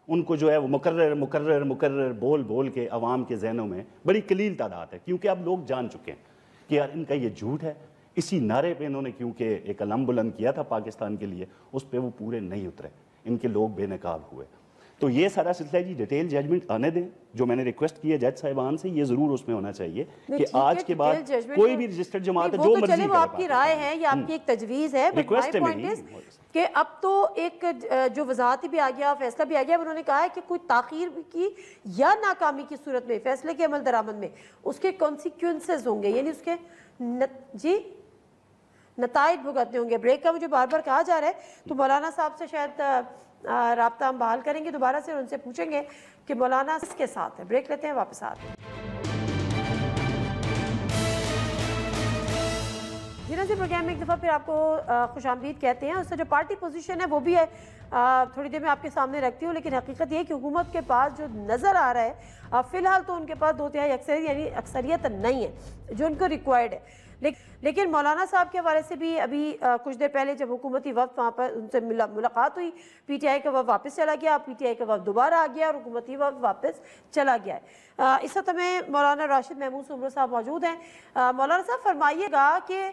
ان کو جو ہے وہ مکرر بول کے عوام کے ذہنوں میں بڑی قلیل تعداد ہے, کیونکہ اب لوگ جان چکے ہیں کہ یار ان کا یہ جھوٹ ہے. اسی نعرے پہ انہوں نے کیونکہ ایک علم بلند کیا تھا پاکستان کے لیے, اس پہ وہ پورے نہیں اترے, ان کے لوگ بے نقاب ہوئے. تو یہ سارا سلسلہ جی ڈیٹیل ججمنٹ آنے دیں, جو میں نے ریکویسٹ کی ہے جج صاحبان سے, یہ ضرور اس میں ہونا چاہیے کہ آج کے بعد کوئی بھی رجسٹرڈ جماعت جو مرضی کرے.
وہ آپ کی رائے ہے یا آپ کی ایک تجویز ہے, کہ اب تو ایک جو وضاحت بھی آ گیا, فیصلہ بھی آ گیا, انہوں نے کہا ہے کہ کوئی تاخیر بھی کی یا ناکامی کی صورت میں فیصلے کے عمل درآمد میں اس کے کانسیکوینسز ہوں گے, یعنی اس کے نتائج بھگتنے ہوں گے. بریک کا مجھے بار بار کہا جا رہا ہے, تو مولانا صاحب سے شاید رابطہ ہم بحال کریں گے دوبارہ سے, ان سے پوچھیں گے کہ مولانا کس کے ساتھ ہے. بریک لیتے ہیں, واپس آتے ہیں. جی ناظرین, پروگرام میں ایک دفعہ پھر آپ کو خوش آمدید کہتے ہیں. اس سے جو پارٹی پوزیشن ہے وہ بھی ہے تھوڑی دیر میں آپ کے سامنے رکھتی ہوں, لیکن حقیقت یہ ہے کہ حکومت کے پاس جو نظر آ رہا ہے فی الحال تو ان کے پاس 2/3 اکثریت یعنی اکثریت نہیں ہے جو ان کو ریکوائرڈ ہے. لیکن مولانا صاحب کے حوالے سے بھی ابھی کچھ دیر پہلے جب حکومتی وفد وہاں پر ان سے ملاقات ہوئی, پی ٹی آئی کا وفد واپس چلا گیا, پی ٹی آئی کا وفد دوبارہ آ گیا اور حکومتی وفد واپس چلا گیا ہے. اس وقت میں مولانا راشد محمود سمرو صاحب موجود ہیں. مولانا صاحب فرمائیے گا کہ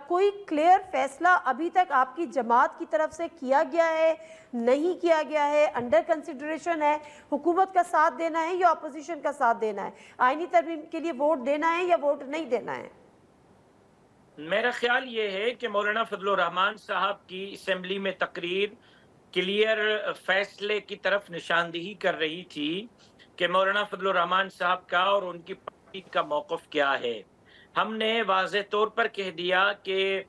کوئی کلیئر فیصلہ ابھی تک آپ کی جماعت کی طرف سے کیا گیا ہے, نہیں کیا گیا ہے, انڈر کنسیڈریشن ہے, حکومت کا ساتھ دینا ہے یا اپوزیشن کا ساتھ دینا ہے, آئینی ترمیم کے لیے ووٹ دینا ہے یا ووٹ نہیں دینا ہے؟
میرا خیال یہ ہے کہ مولانا فضل الرحمان صاحب کی اسمبلی میں تقریر کلیئر فیصلے کی طرف نشاندہی کر رہی تھی کہ مولانا فضل الرحمان صاحب کا اور ان کی پارٹی کا موقف کیا ہے. ہم نے واضح طور پر کہہ دیا کہ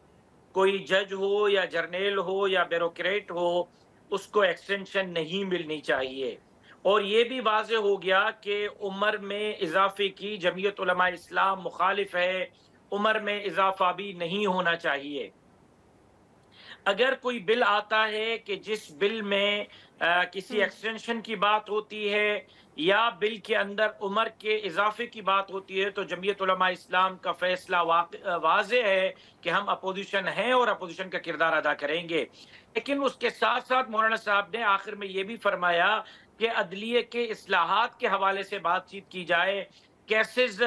کوئی جج ہو یا جرنیل ہو یا بیوروکریٹ ہو اس کو ایکسٹینشن نہیں ملنی چاہیے, اور یہ بھی واضح ہو گیا کہ عمر میں اضافے کی جمعیت علماء اسلام مخالف ہے, عمر میں اضافہ بھی نہیں ہونا چاہیے. اگر کوئی بل آتا ہے کہ جس بل میں کسی ایکسٹینشن کی بات ہوتی ہے یا بل کے اندر عمر کے اضافے کی بات ہوتی ہے, تو جمعیت علماء اسلام کا فیصلہ واضح ہے کہ ہم اپوزیشن ہیں اور اپوزیشن کا کردار ادا کریں گے. لیکن اس کے ساتھ ساتھ مولانا صاحب نے آخر میں یہ بھی فرمایا کہ عدلیہ کے اصلاحات کے حوالے سے بات چیت کی جائے, کیسز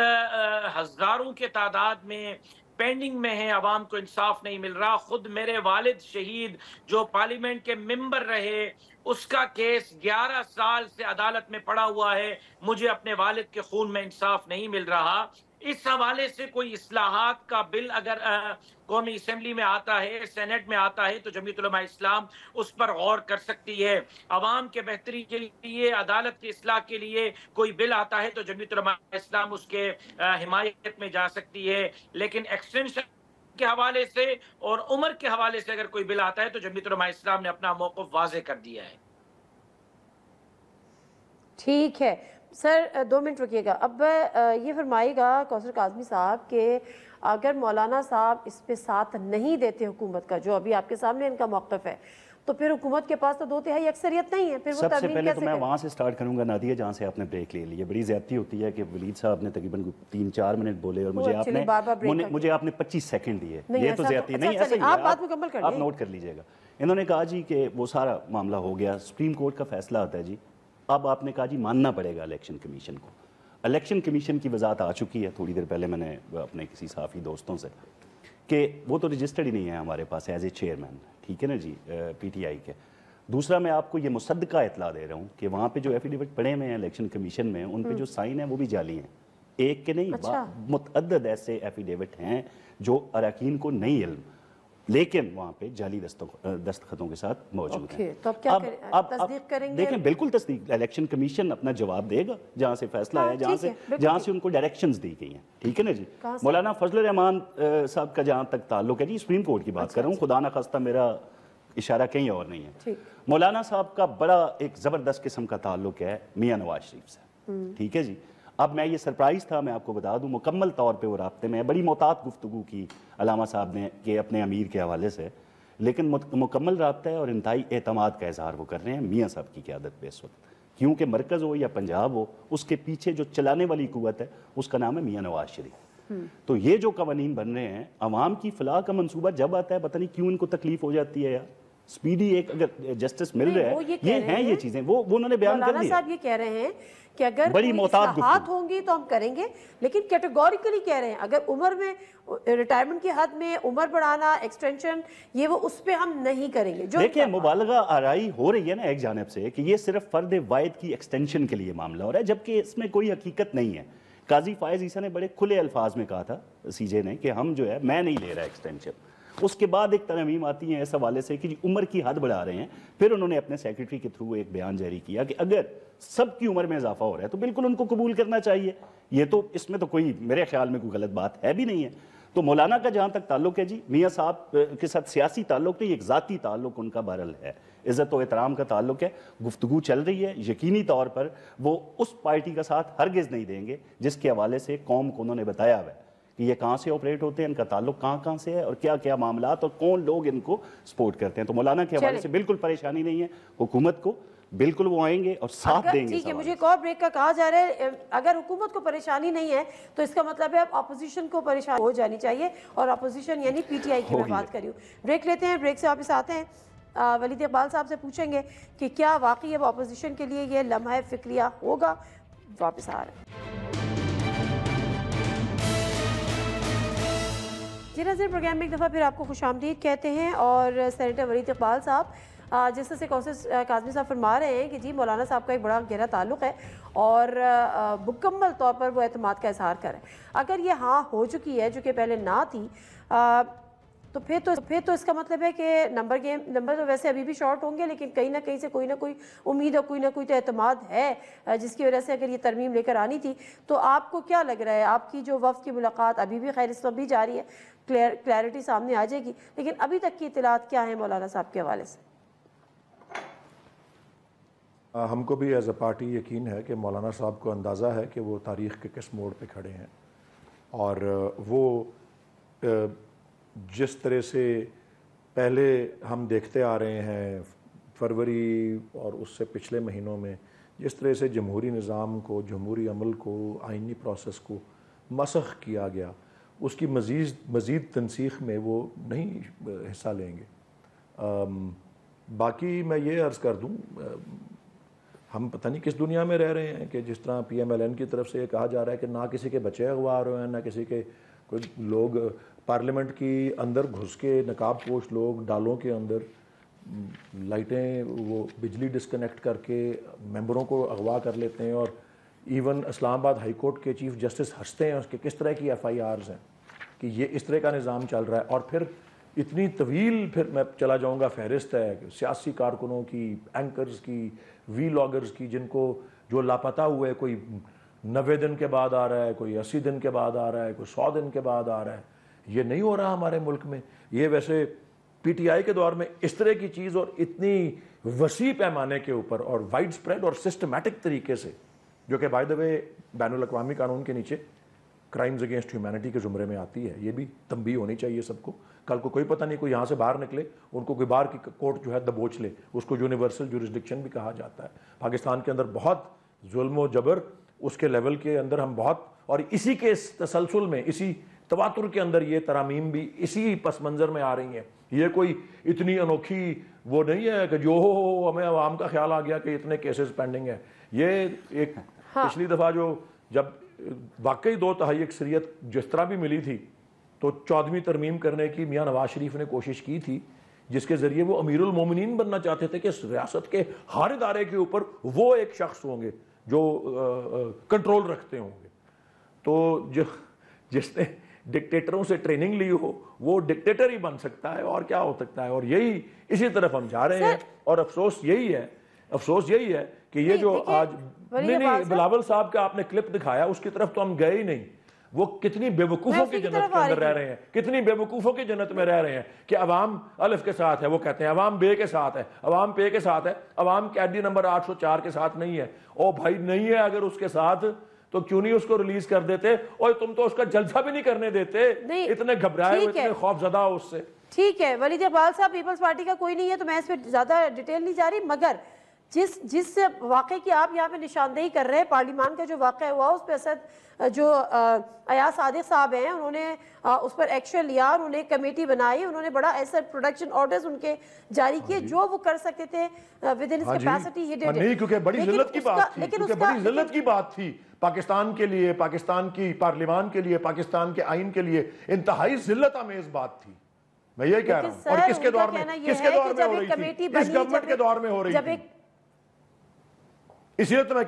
ہزاروں کے تعداد میں پینڈنگ میں ہیں، عوام کو انصاف نہیں مل رہا. خود میرے والد شہید جو پارلیمنٹ کے ممبر رہے، اس کا کیس 11 سال سے عدالت میں پڑا ہوا ہے، مجھے اپنے والد کے خون میں انصاف نہیں مل رہا. اس حوالے سے کوئی اصلاحات کا بل اگر قومی اسمبلی میں آتا ہے، سینٹ میں آتا ہے، تو جمعیت علماء اسلام اس پر غور کر سکتی ہے. عوام کے بہتری کے لیے، عدالت کی اصلاح کے لیے کوئی بل آتا ہے تو جمعیت علماء اسلام اس کے حمایت میں جا سکتی ہے. لیکن ایکسٹینشن کے حوالے سے اور عمر کے حوالے سے اگر کوئی بل آتا ہے تو جمعیت علماء اسلام نے اپنا موقف واضح کر دیا ہے.
ٹھیک ہے سر، 2 منٹ رکیے گا. اب یہ فرمائے گا کوثر کاظمی صاحب کہ اگر مولانا صاحب اس پہ ساتھ نہیں دیتے حکومت کا، جو ابھی آپ کے سامنے ان کا موقف ہے، تو پھر حکومت کے پاس تو 2/3 اکثریت نہیں ہے، پھر وہ
سب سے
ترمیم
پہلے تو
کیسے
میں
کریں؟
وہاں سے سٹارٹ کروں گا نادیہ جہاں سے آپ نے بریک لے لی ہے. بڑی زیادتی ہوتی ہے کہ ولید صاحب نے تقریباً 3-4 منٹ بولے اور مجھے آپ نے 25 سیکنڈ دیے. یہ تو زیادتی نہیں، ایسا ہی ہے، آپ نوٹ کر لیجئے گا. انہوں نے کہا جی کہ وہ سارا معاملہ ہو گیا، سپریم کورٹ کا فیصلہ آتا ہے جی. اب آپ نے کہا جی ماننا پڑے گا الیکشن کمیشن کو. الیکشن کمیشن کی وضاحت آ چکی ہے تھوڑی دیر پہلے میں نے اپنے کسی صحافی دوستوں سے، کہ وہ تو رجسٹرڈ ہی نہیں ہے ہمارے پاس ایز اے چیئرمین، ٹھیک ہے نا جی، پی ٹی آئی کے. دوسرا میں آپ کو یہ مصدقہ اطلاع دے رہا ہوں کہ وہاں پہ جو ایفیڈیوٹ پڑے ہوئے ہیں الیکشن کمیشن میں، ان پہ جو سائن ہیں وہ بھی جعلی ہیں. ایک کے نہیں، متعدد ایسے ایفیڈیوٹ ہیں جو اراکین کو نہیں علم، لیکن وہاں پہ جعلی دستخطوں کے ساتھ موجود ہیں.
تو اب کیا تصدیق کریں گے؟
دیکھیں بالکل تصدیق، الیکشن کمیشن اپنا جواب دے گا جہاں سے فیصلہ ہے، جہاں سے ان کو ڈائریکشنز دی گئی ہیں، ٹھیک ہے نا جی. مولانا فضل الرحمان صاحب کا جہاں تک تعلق ہے جی، سپریم کورٹ کی بات کر رہا ہوں، خدا نخواستہ میرا اشارہ کہیں اور نہیں ہے. مولانا صاحب کا بڑا ایک زبردست قسم کا تعلق ہے میاں نواز شریف سے، ٹھیک ہے جی. اب میں یہ سرپرائز تھا، میں آپ کو بتا دوں، مکمل طور پہ وہ رابطے میں بڑی محتاط گفتگو کی علامہ صاحب نے کہ اپنے امیر کے حوالے سے، لیکن مکمل رابطہ ہے اور انتہائی اعتماد کا اظہار وہ کر رہے ہیں میاں صاحب کی قیادت پہ اس وقت. کیونکہ مرکز ہو یا پنجاب ہو، اس کے پیچھے جو چلانے والی قوت ہے اس کا نام ہے میاں نواز شریف. تو یہ جو قوانین بن رہے ہیں، عوام کی فلاح کا منصوبہ جب آتا ہے، پتہ نہیں کیوں ان کو تکلیف ہو جاتی ہے یار. سپیڈی ایک اگر جسٹس مل رہا ہے، یہ ہیں یہ چیزیں، وہ انہوں نے بیان کر دیا.
مولانا صاحب یہ کہہ رہے ہیں کہ اگر کوئی اصلاحات ہوں گی تو ہم کریں گے، لیکن کیٹیگوریکلی کہہ رہے ہیں اگر عمر میں ریٹائرمنٹ کی حد میں عمر بڑھانا، ایکسٹینشن، یہ وہ اس پہ ہم نہیں کریں گے.
دیکھیں مبالغہ آرائی ہو رہی ہے نا ایک جانب سے کہ یہ صرف فرد واحد کی ایکسٹینشن کے لیے معاملہ ہو رہا ہے، جبکہ اس میں کوئی حقیقت نہیں ہے. قاضی فائز عیسیٰ نے بڑے کھلے الفاظ میں کہا تھا سی جے نے کہ ہم جو ہے، میں نہیں لے رہا ایکسٹینشن. اس کے بعد ایک ترمیم آتی ہے اس حوالے سے کہ جی عمر کی حد بڑھا رہے ہیں. پھر انہوں نے اپنے سیکرٹری کے تھرو ایک بیان جاری کیا کہ اگر سب کی عمر میں اضافہ ہو رہا ہے تو بالکل ان کو قبول کرنا چاہیے. یہ تو اس میں تو کوئی میرے خیال میں کوئی غلط بات ہے بھی نہیں ہے. تو مولانا کا جہاں تک تعلق ہے جی، میاں صاحب کے ساتھ سیاسی تعلق نہیں، ایک ذاتی تعلق ان کا بہرحال ہے، عزت و احترام کا تعلق ہے. گفتگو چل رہی ہے، یقینی طور پر وہ اس پارٹی کا ساتھ ہرگز نہیں دیں گے جس کے حوالے سے قوم کو انہوں نے بتایا ہوا ہے کہ یہ کہاں سے آپریٹ ہوتے ہیں، ان کا تعلق کہاں سے ہے اور کیا کیا معاملات اور کون لوگ ان کو سپورٹ کرتے ہیں. تو مولانا کے حوالے سے بالکل پریشانی نہیں ہے حکومت کو، بالکل وہ آئیں گے اور ساتھ دیں گے.
ٹھیک ہے، مجھے ایک اور بریک کا کہا جا رہا ہے اگر حکومت کو پریشانی نہیں ہے تو اس کا مطلب ہے اپوزیشن کو پریشانی ہو جانی چاہیے، اور اپوزیشن یعنی پی ٹی آئی کی میں بات کر رہی ہوں. بریک لیتے ہیں، بریک سے واپس آتے ہیں. ولید اقبال صاحب سے پوچھیں گے کہ کیا واقعی اب اپوزیشن کے لیے یہ لمحہ فکریہ ہوگا. واپس آ رہے ہیں. جی ناظرین، پروگرام میں ایک دفعہ پھر آپ کو خوش آمدید کہتے ہیں. اور سینیٹر ولید اقبال صاحب جس سے کوثر کاظمی صاحب فرما رہے ہیں کہ جی مولانا صاحب کا ایک بڑا گہرا تعلق ہے اور مکمل طور پر وہ اعتماد کا اظہار کریں. اگر یہ ہاں ہو چکی ہے جو کہ پہلے نہ تھی، تو پھر تو اس کا مطلب ہے کہ نمبر تو ویسے ابھی بھی شارٹ ہوں گے، لیکن کہیں نہ کہیں سے کوئی نہ کوئی امید اور کوئی نہ کوئی تو اعتماد ہے جس کی وجہ سے اگر یہ ترمیم لے کر آنی تھی. تو آپ کو کیا لگ رہا ہے، آپ کی جو وفد کی ملاقات ابھی بھی خیر اس وقت بھی جاری ہے، کلیئرٹی سامنے آ جائے گی، لیکن ابھی تک کی اطلاعات کیا ہیں مولانا صاحب کے حوالے سے؟
ہم کو بھی ایز اے پارٹی یقین ہے کہ مولانا صاحب کو اندازہ ہے کہ وہ تاریخ کے کس موڑ پہ کھڑے ہیں، اور وہ جس طرح سے پہلے ہم دیکھتے آ رہے ہیں فروری اور اس سے پچھلے مہینوں میں جس طرح سے جمہوری نظام کو، جمہوری عمل کو، آئینی پروسیس کو مسخ کیا گیا، اس کی مزید تنسیخ میں وہ نہیں حصہ لیں گے. باقی میں یہ عرض کر دوں ہم پتہ نہیں کس دنیا میں رہ رہے ہیں کہ جس طرح پی ایم ایل این کی طرف سے یہ کہا جا رہا ہے کہ نہ کسی کے بچے اغوا ہو رہے ہیں، نہ کسی کے کوئی لوگ پارلیمنٹ کی اندر گھس کے نقاب پوش لوگ ڈالوں کے اندر لائٹیں وہ بجلی ڈسکنیکٹ کر کے ممبروں کو اغوا کر لیتے ہیں، اور ایون اسلام آباد ہائی کورٹ کے چیف جسٹس ہنستے ہیں اس کے کس طرح کی ایف آئی آرز ہیں کہ یہ اس طرح کا نظام چل رہا ہے. اور پھر اتنی طویل پھر میں چلا جاؤں گا فہرست ہے سیاسی کارکنوں کی، اینکرز کی، وی لاگرز کی، جن کو جو لاپتہ ہوئے، کوئی 90 دن کے بعد آ رہا ہے، کوئی 80 دن کے بعد آ رہا ہے، کوئی 100 دن کے بعد آ رہا ہے. یہ نہیں ہو رہا ہمارے ملک میں. یہ ویسے پی ٹی آئی کے دور میں اس طرح کی چیز اور اتنی وسیع پیمانے کے اوپر اور وائڈ سپریڈ اور سسٹمیٹک طریقے سے، جو کہ بائی دا وے بین الاقوامی قانون کے نیچے کرائمز اگینسٹ ہیومینٹی کے زمرے میں آتی ہے. یہ بھی تنبیہ ہونی چاہیے سب کو. کل کو کوئی پتہ نہیں کوئی یہاں سے باہر نکلے، ان کو کوئی باہر کی کورٹ جو ہے دبوچ لے. اس کو یونیورسل جورسڈکشن بھی کہا جاتا ہے. پاکستان کے اندر بہت ظلم و جبر اس کے لیول کے اندر ہم بہت، اور اسی کے تسلسل میں، اسی تواتر کے اندر یہ ترامیم بھی اسی پس منظر میں آ رہی ہیں. یہ کوئی اتنی انوکھی وہ نہیں ہے کہ جو ہمیں عوام کا خیال آ گیا کہ اتنے کیسز پینڈنگ ہیں. یہ ایک پچھلی دفعہ جو جب واقعی 2/3 اکثریت جس طرح بھی ملی تھی تو 14ویں ترمیم کرنے کی میاں نواز شریف نے کوشش کی تھی، جس کے ذریعے وہ امیر المومنین بننا چاہتے تھے کہ ریاست کے ہر ادارے کے اوپر وہ ایک شخص ہوں گے جو کنٹرول رکھتے ہوں گے. تو جس نے ڈکٹیٹروں سے ٹریننگ لی ہو وہ ڈکٹیٹر ہی بن سکتا ہے، اور کیا ہو سکتا ہے. اور یہی اسی طرف ہم جا رہے ہیں. اور افسوس یہی ہے کہ یہ جو آج نہیں بلاول صاحب کا آپ نے کلپ دکھایا، اس کی طرف تو ہم گئے ہی نہیں. وہ کتنی بے وقوفوں کی جنت کے اندر رہ رہے ہیں، کتنی بے وقوفوں کی جنت میں رہ رہے ہیں کہ عوام الف کے ساتھ ہے، وہ کہتے ہیں عوام بے کے ساتھ ہے، عوام پے کے ساتھ ہے، عوام قیدی نمبر 804 کے ساتھ نہیں ہے. او بھائی نہیں ہے اگر اس کے ساتھ تو کیوں نہیں اس کو ریلیز کر دیتے؟ اور تم تو اس کا جلسہ بھی نہیں کرنے دیتے، اتنے گھبرائے ہوئے، اتنے خوف زدہ ہو اس سے.
ٹھیک ہے ولید اقبال صاحب، پیپلز پارٹی کا کوئی نہیں ہے تو میں اس پہ زیادہ ڈیٹیل نہیں جا رہی، مگر جس واقعے کی آپ یہاں پہ نشاندہی کر رہے ہیں، پارلیمان کا جو واقعہ ہوا اس پہ اسد جو ایاز صادق صاحب ہیں انہوں نے اس پر ایکشن لیا، انہوں نے کمیٹی بنائی، انہوں نے بڑا ایسٹ پروڈکشن آرڈرز ان کے جاری کیے جو وہ کر سکتے تھے ود ان کیپیسٹی.
نہیں کیونکہ بڑی ذلت کی بات تھی، کیونکہ بڑی ذلت کی بات تھی پاکستان کے لیے، پاکستان کی پارلیمان کے لیے، پاکستان کے آئین کے لیے انتہائی ذلت آمیز بات تھی. میں یہ کہہ رہا ہوں. اور کس کے دور میں ہو رہی تھی؟ اس گورنمنٹ کے دور میں ہو رہی تھی. اسی لیے تو میں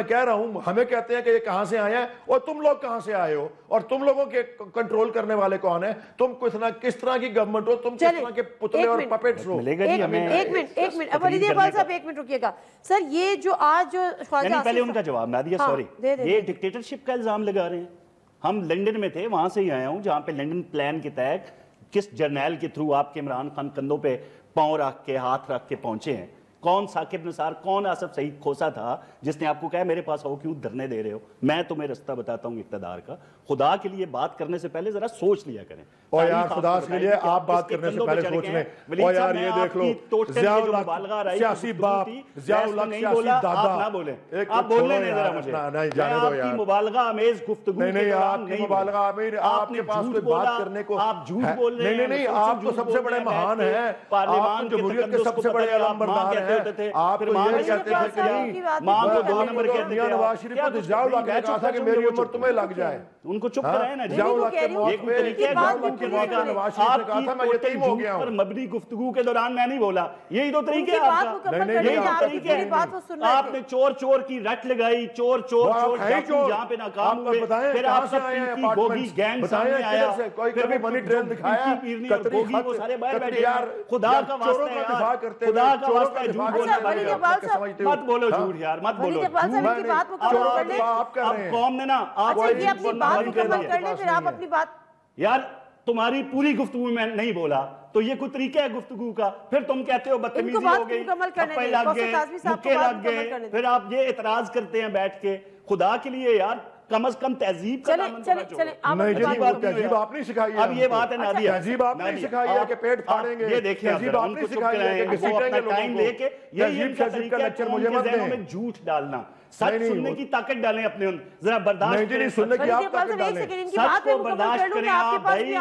کہہ رہا ہوں ہمیں کہتے ہیں کہ یہ کہاں سے آیا ہے اور تم لوگ کہاں سے آئے ہو، اور تم لوگوں کے کنٹرول کرنے والے کون ہیں؟ تم کس طرح کی گورنمنٹ ہو؟ تم کس طرح کے پتلے اور پپیٹس ہو؟
ایک منٹ ولید اقبال صاحب ایک منٹ رکیے گا. سر یہ جو آج جو خواجہ
پہلے ان کا جواب نادیہ، سوری، یہ ڈکٹیٹرشپ کا الزام لگا رہے ہیں. ہم لنڈن میں تھے، وہاں سے ہی آیا ہوں جہاں پہ لنڈن پلان کے تحت کس جرنیل کے تھرو آپ کے عمران خان کندھوں پہ پاؤں رکھ کے ہاتھ رکھ کے پہنچے ہیں. کون ثاقب نثار، کون آصف سعید کھوسا تھا جس نے آپ کو کہا میرے پاس آؤ کیوں دھرنے دے رہے ہو؟ میں تمہیں رستہ بتاتا ہوں اقتدار کا. خدا کے لیے بات کرنے سے پہلے ذرا سوچ لیا کریں.
اور یار خدا کے لیے آپ بات کرنے سے پہلے سوچ لیں. اور یار یہ دیکھ لو ضیاء الحق سیاسی باپ، ضیاء الحق سیاسی دادا.
آپ نہ بولیں، آپ بولنے نہیں ذرا مجھے.
نہیں جانے دو یار.
آپ کی مبالغہ آمیز گفتگو کے دوران
نہیں مبالغہ آمیز، آپ کے پاس کوئی بات کرنے کو
آپ جھوٹ بول رہے ہیں.
نہیں آپ تو سب سے بڑے مہان ہیں، آپ جمہوریت کے سب سے بڑے علمبردار ہیں. آپ یہ کہتے تھے کہ نہیں
ماں کو 2 نمبر کہتے
تھے. نواز شریف کو ضیاء الحق نے کہا تھا کہ میری عمر تمہیں لگ جائے.
ان کو چپ کرائے نا.
ضیاء الحق کے موت پہ نواز شریف نے کہا تھا میں یتیم ہو گیا ہوں.
پر مبنی گفتگو کے دوران میں نہیں بولا. یہی تو طریقے ہیں آپ کا. یہی تو طریقے ہیں. آپ نے چور کی رٹ لگائی، چور جہاں پہ ناکام ہوئے. پھر آپ سب کی بوگی گینگ سامنے آیا.
کوئی منی ٹرین دکھایا
بوگی وہ سارے باہر بیٹھے. خدا کا واسطہ ہے یار، خدا کا واسطہ ہے جھوٹ بولنے مت بولو. جھوٹ یار مت بولو. اب قوم نے نا آپ یار تمہاری پوری گفتگو میں نہیں بولا تو یہ کوئی طریقہ ہے گفتگو کا؟ پھر تم کہتے ہو بدتمیزی ہو گئی، پپے لگ گئے، مکے لگ گئے، پھر آپ یہ اعتراض کرتے ہیں بیٹھ کے. خدا کے لیے یار کم از کم تہذیب کا دامن ہونا چاہیے.
تہذیب آپ نہیں سکھائی ہے.
اب یہ بات ہے نادیہ،
تہذیب آپ نہیں سکھائی ہے کہ پیٹ پھاڑیں گے.
یہ دیکھیں
تہذیب آپ نہیں سکھائی ہے کہ گھسیٹیں گے لوگوں کو.
یہی ان کا طریقہ ہے قوم کے ذہنوں میں جھوٹ ڈالنا. سچ سننے کی طاقت ڈالیں اپنے ان، ذرا برداشت کریں.
سننے کی آپ طاقت ڈالیں.
سچ کو برداشت کریں آپ بھائی،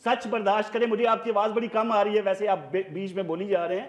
سچ برداشت کریں. مجھے آپ کی آواز بڑی کم آ رہی ہے، ویسے آپ بیچ میں بولی جا رہے ہیں.